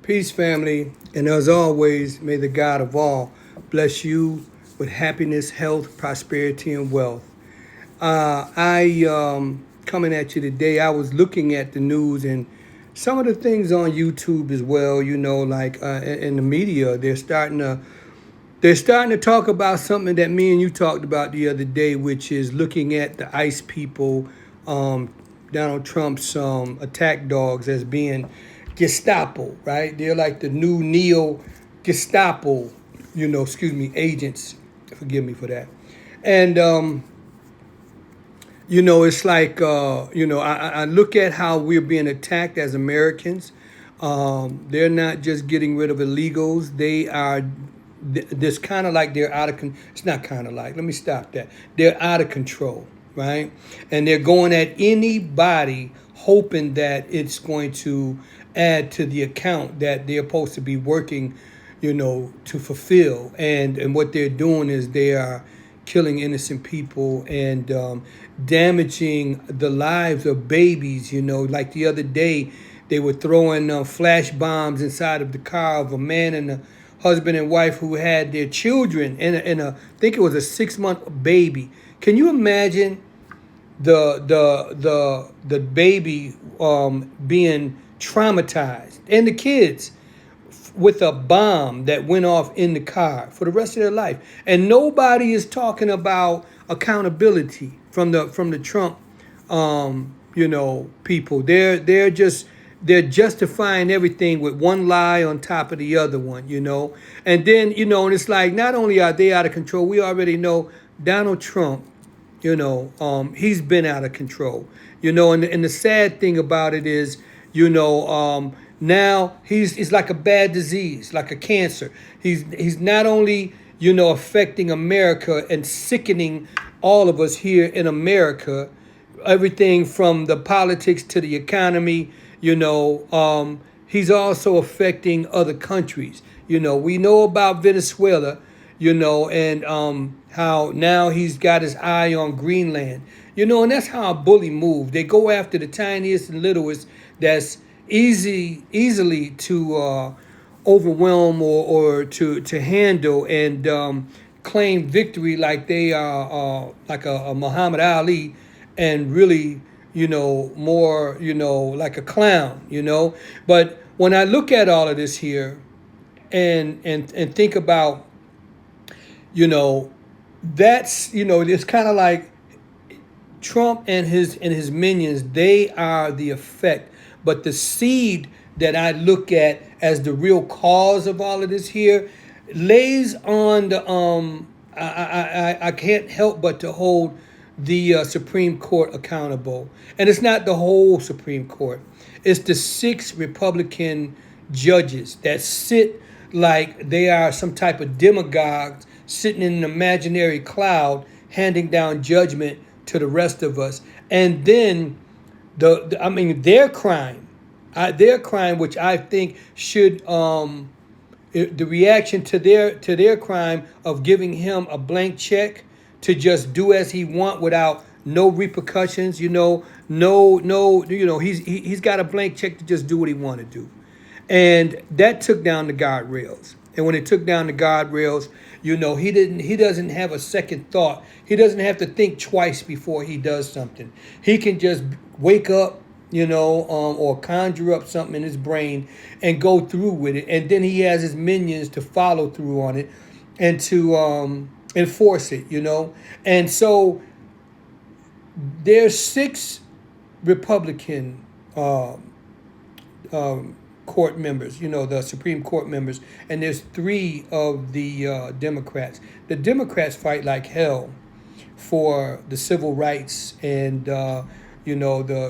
Peace, family, and as always, may the God of all bless you with happiness, health, prosperity, and wealth. I coming at you today. I was looking at the news and some of the things on YouTube as well. Like in the media, they're starting to talk about something that me and you talked about the other day, which is looking at the ICE people, um, Donald Trump's attack dogs as being Gestapo, right? They're like the new neo Gestapo, agents. Forgive me for that. And it's like I look at how we're being attacked as Americans. They're not just getting rid of illegals; they are. This kind of like they're out of. It's not kind of like. Let me stop that. They're out of control, right? And they're going at anybody, hoping that it's going to add to the account that they're supposed to be working, to fulfill. And what they're doing is they are killing innocent people and damaging the lives of babies. Like the other day, they were throwing flash bombs inside of the car of a man and a husband and wife who had their children and I think it was a 6-month baby. Can you imagine the baby being traumatized and the kids with a bomb that went off in the car for the rest of their life, and nobody is talking about accountability from the Trump, people. They're justifying everything with one lie on top of the other one, and then and it's like not only are they out of control, we already know Donald Trump, he's been out of control, and the sad thing about it is, now it's like a bad disease, like a cancer. He's not only affecting America and sickening all of us here in America, everything from the politics to the economy. He's also affecting other countries. We know about Venezuela, and how now he's got his eye on Greenland. And that's how a bully moves. They go after the tiniest and littlest that's easily to overwhelm or to handle and claim victory like they are like a Muhammad Ali, and really more like a clown. But when I look at all of this here and think about that's it's kind of like Trump and his minions. They are the effect, but the seed that I look at as the real cause of all of this here lays on the I can't help but to hold the Supreme Court accountable. And it's not the whole Supreme Court. It's the 6 Republican judges that sit like they are some type of demagogues sitting in an imaginary cloud handing down judgment to the rest of us. And then their crime, which I think should the reaction to their crime of giving him a blank check to just do as he want without no repercussions, he's got a blank check to just do what he want to do. And that took down the guardrails. And when it took down the guardrails, he doesn't have a second thought. He doesn't have to think twice before he does something. He can just wake up, or conjure up something in his brain and go through with it. And then he has his minions to follow through on it and to enforce it, And so there's 6 Republican court members, the Supreme Court members, and there's 3 of the Democrats. The Democrats fight like hell for the civil rights and the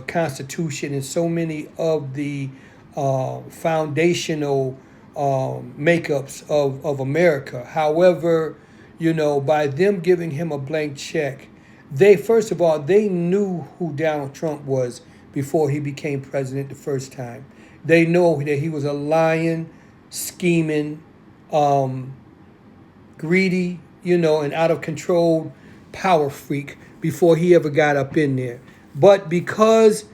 Constitution and so many of the foundational makeups of America. However, by them giving him a blank check, first of all, they knew who Donald Trump was before he became president the first time. They know that he was a lying, scheming, greedy, and out of control power freak before he ever got up in there. But because,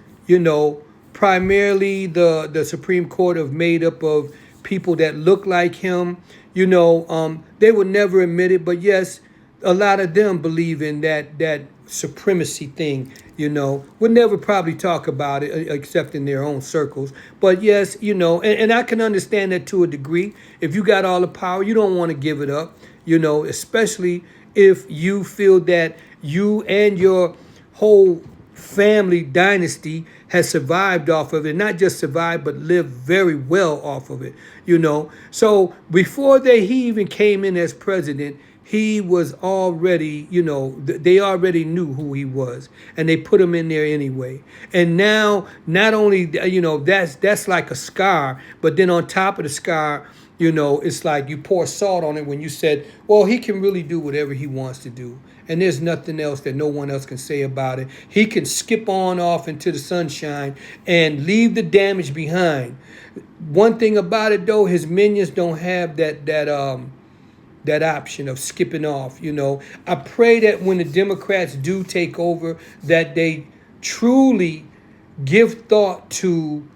primarily the Supreme Court is made up of people that look like him. They would never admit it, but yes, a lot of them believe in that supremacy thing. Would never probably talk about it except in their own circles. But yes, and I can understand that to a degree. If you got all the power, you don't want to give it up. Especially if you feel that you and your whole family dynasty has survived off of it, not just survived, but lived very well off of it. So before he even came in as president, he was already, they already knew who he was, and they put him in there anyway. And now, not only, that's like a scar, but then on top of the scar, it's like you pour salt on it when you said, well, he can really do whatever he wants to do. And there's nothing else that no one else can say about it. He can skip on off into the sunshine and leave the damage behind. One thing about it, though, his minions don't have that option of skipping off. I pray that when the Democrats do take over, that they truly give thought to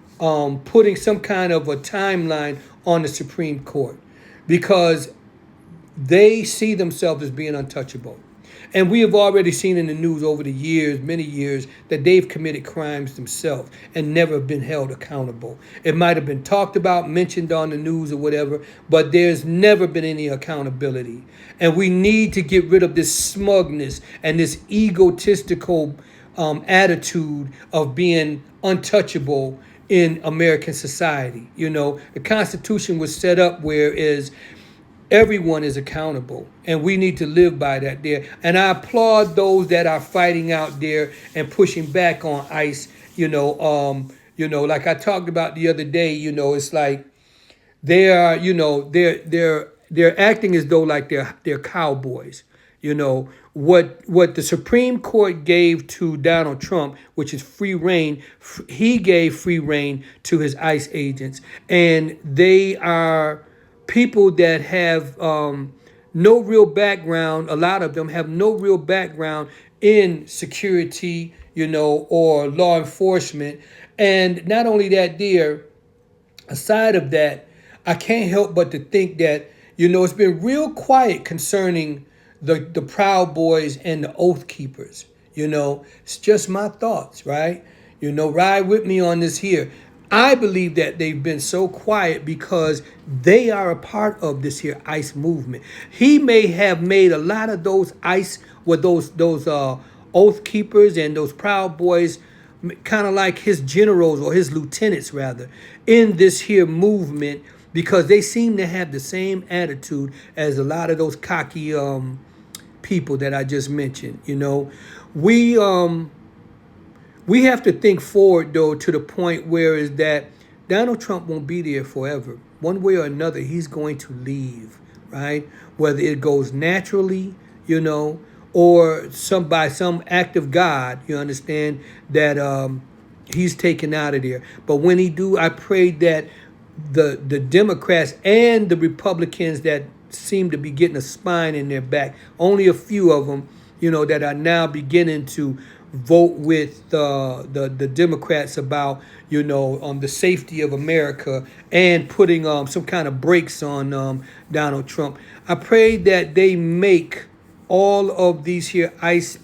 putting some kind of a timeline on the Supreme Court, because they see themselves as being untouchable. And we have already seen in the news over the years, many years, that they've committed crimes themselves and never been held accountable. It might have been talked about, mentioned on the news or whatever, but there's never been any accountability. And we need to get rid of this smugness and this egotistical attitude of being untouchable in American society. The Constitution was set up whereas everyone is accountable, and we need to live by that there. And I applaud those that are fighting out there and pushing back on ICE. Like I talked about the other day. It's like they are, they're acting as though like they're cowboys. What the Supreme Court gave to Donald Trump, which is free reign, he gave free reign to his ICE agents, and they are people that have no real background. A lot of them have no real background in security, or law enforcement. And not only that, aside of that, I can't help but to think that, it's been real quiet concerning the Proud Boys and the Oath Keepers. It's just my thoughts, right? Ride with me on this here. I believe that they've been so quiet because they are a part of this here ICE movement. He may have made a lot of those ICE, with those Oath Keepers and those Proud Boys, kind of like his generals or his lieutenants rather, in this here movement, because they seem to have the same attitude as a lot of those cocky people that I just mentioned. We have to think forward, though, to the point where is that Donald Trump won't be there forever. One way or another, he's going to leave, right? Whether it goes naturally, or by some act of God, you understand, that he's taken out of there. But when he do, I pray that the Democrats and the Republicans that seem to be getting a spine in their back, only a few of them, that are now beginning to vote with the Democrats about, the safety of America and putting some kind of brakes on Donald Trump. I pray that they make all of these here ICE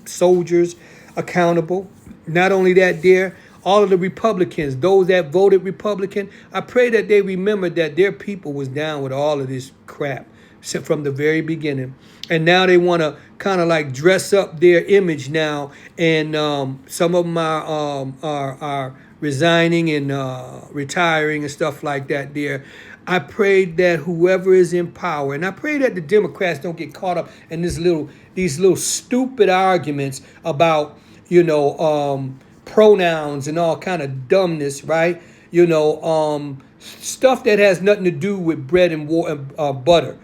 soldiers accountable. Not only that, all of the Republicans, those that voted Republican, I pray that they remember that their people was down with all of this crap from the very beginning. And now they want to kind of like dress up their image now. And some of them are resigning and retiring and stuff like that there. I pray that whoever is in power, and I pray that the Democrats don't get caught up in these little stupid arguments about, pronouns and all kind of dumbness, right? Stuff that has nothing to do with bread and butter.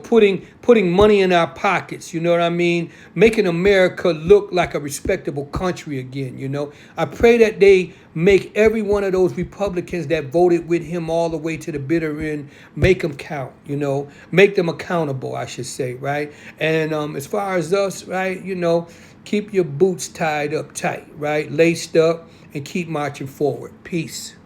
Putting money in our pockets, you know what I mean? Making America look like a respectable country again, I pray that they make every one of those Republicans that voted with him all the way to the bitter end, make them count, make them accountable, I should say, right? And as far as us, right, keep your boots tied up tight, right? Laced up, and keep marching forward. Peace.